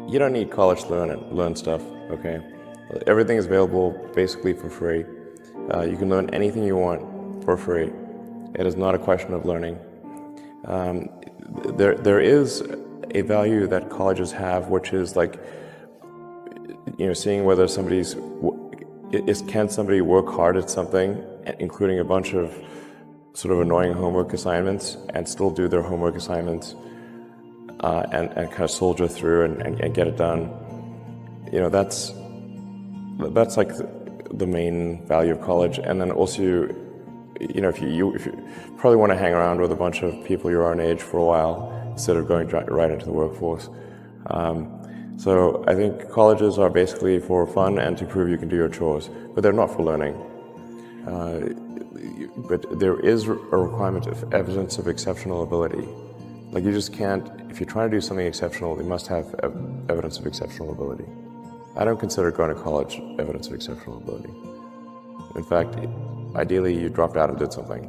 You don't need college to learn stuff, okay? Everything is available basically for free. You can learn anything you want for free. It is not a question of learning. There is a value that colleges have, which is like, seeing whether can somebody work hard at something, including a bunch of sort of annoying homework assignments, and still do their homework assignments, and kind of soldier through and get it done. That's like the main value of college. And then also, if you probably want to hang around with a bunch of people your own age for a while instead of going right into the workforce. So I think colleges are basically for fun and to prove you can do your chores, but they're not for learning. But there is a requirement of evidence of exceptional ability. Like, you just can't, if you're trying to do something exceptional, you must have evidence of exceptional ability. I don't consider going to college evidence of exceptional ability. In fact, ideally you dropped out and did something.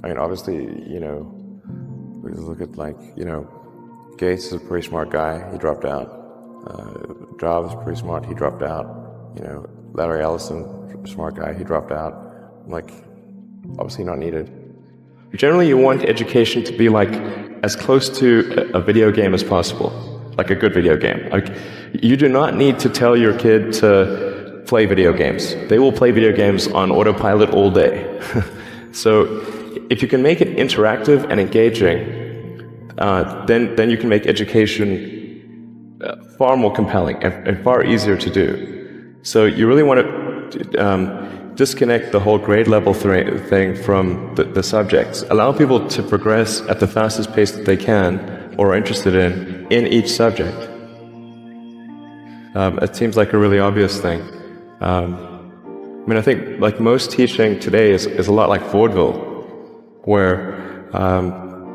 I mean, obviously, we look at Gates is a pretty smart guy, he dropped out. Jobs is pretty smart, he dropped out. Larry Ellison, smart guy, he dropped out. Obviously not needed. Generally, you want education to be as close to a video game as possible, like a good video game. You do not need to tell your kid to play video games. They will play video games on autopilot all day. So if you can make it interactive and engaging, then you can make education far more compelling and far easier to do. So you really want to disconnect the whole grade level thing from the subjects. Allow people to progress at the fastest pace that they can or are interested in each subject. It seems like a really obvious thing. I think most teaching today is a lot like vaudeville, where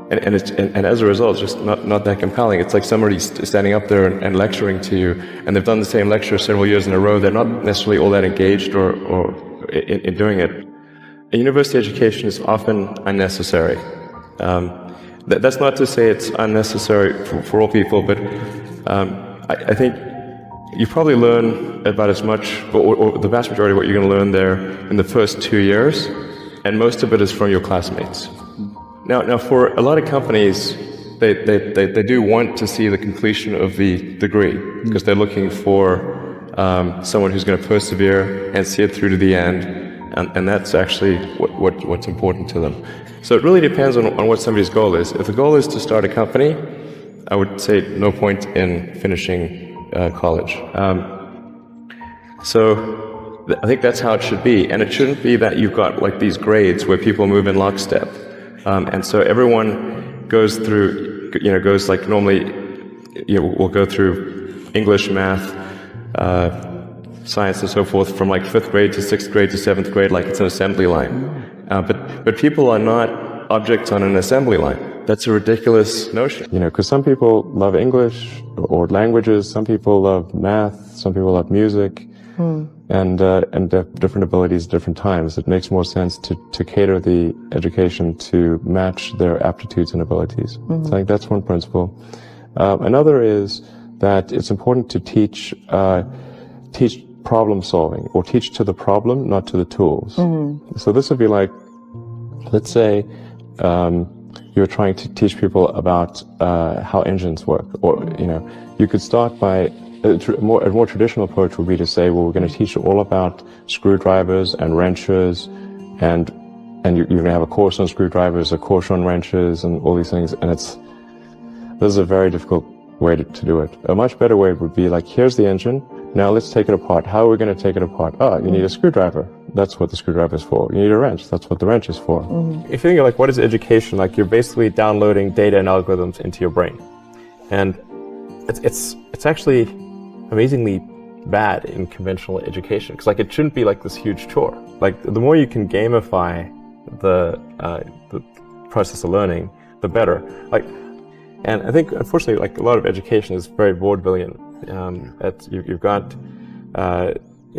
and as a result, it's just not that compelling. It's like somebody standing up there and lecturing to you, and they've done the same lecture several years in a row. They're not necessarily all that engaged or in doing it. A university education is often unnecessary. That's not to say it's unnecessary for all people, but I think you probably learn about as much, or the vast majority of what you're going to learn there in the first 2 years, and most of it is from your classmates. Now, for a lot of companies, they do want to see the completion of the degree, because they're looking for someone who's going to persevere and see it through to the end, and that's actually what's important to them. So it really depends on what somebody's goal is. If the goal is to start a company, I would say no point in finishing college. So I think that's how it should be, and it shouldn't be that you've got these grades where people move in lockstep. And so everyone goes through, normally, we'll go through English, math, science and so forth from 5th grade to 6th grade to 7th grade, like it's an assembly line. But people are not objects on an assembly line. That's a ridiculous notion. Because some people love English or languages, some people love math, some people love music. And different abilities at different times. It makes more sense to cater the education to match their aptitudes and abilities. So I think that's one principle. Another is that it's important to teach problem solving, or teach to the problem, not to the tools. So this would be let's say you're trying to teach people about how engines work, or you could start by a more traditional approach would be to say, well, we're going to teach you all about screwdrivers and wrenches, and you're going to have a course on screwdrivers, a course on wrenches, and all these things. And this is a very difficult way to do it. A much better way would be here's the engine. Now let's take it apart. How are we going to take it apart? You need a screwdriver. That's what the screwdriver is for. You need a wrench. That's what the wrench is for. If you think what is education, you're basically downloading data and algorithms into your brain, and it's actually amazingly bad in conventional education, because it shouldn't be this huge chore. The more you can gamify the process of learning, the better. And I think unfortunately a lot of education is very vaudevillian. You've got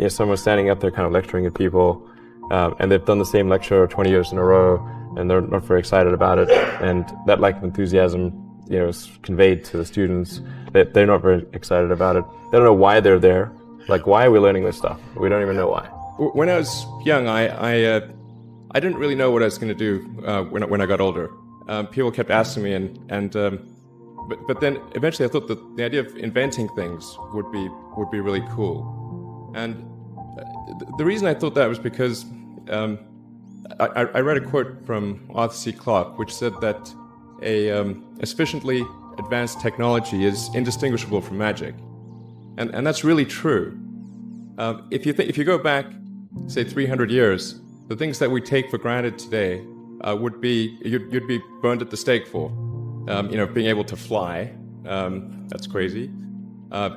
someone standing up there kind of lecturing at people, and they've done the same lecture 20 years in a row, and they're not very excited about it, and that lack of enthusiasm is conveyed to the students. They're not very excited about it. They don't know why they're there. Like, why are we learning this stuff? We don't even know why. When I was young, I didn't really know what I was going to do when I got older. People kept asking me, but then eventually I thought that the idea of inventing things would be really cool. And the reason I thought that was because I read a quote from Arthur C. Clarke, which said that a sufficiently advanced technology is indistinguishable from magic, and that's really true. If you go back, say 300 years, the things that we take for granted today would be you'd be burned at the stake for. Being able to fly, that's crazy.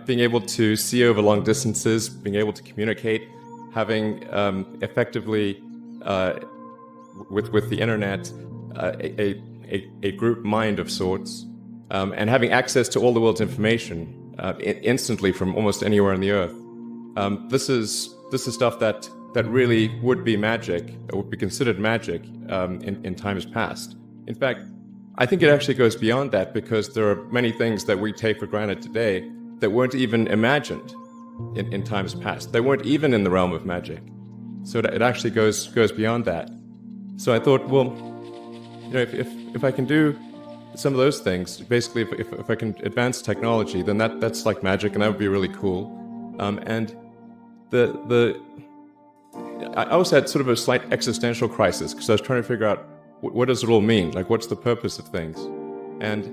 Being able to see over long distances, being able to communicate, having effectively with the internet a group mind of sorts, and having access to all the world's information instantly from almost anywhere on the earth. This is stuff that really would be magic, or would be considered magic in times past. In fact, I think it actually goes beyond that, because there are many things that we take for granted today that weren't even imagined in times past. They weren't even in the realm of magic. So it actually goes beyond that. So I thought, well, if I can do some of those things, basically if I can advance technology, then that's like magic, and that would be really cool. And I also had sort of a slight existential crisis, because I was trying to figure out what does it all mean? Like, what's the purpose of things? And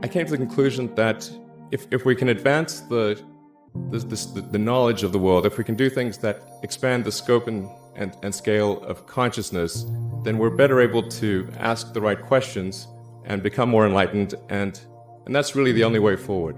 I came to the conclusion that if we can advance the knowledge of the world, if we can do things that expand the scope and scale of consciousness, then we're better able to ask the right questions and become more enlightened, and that's really the only way forward.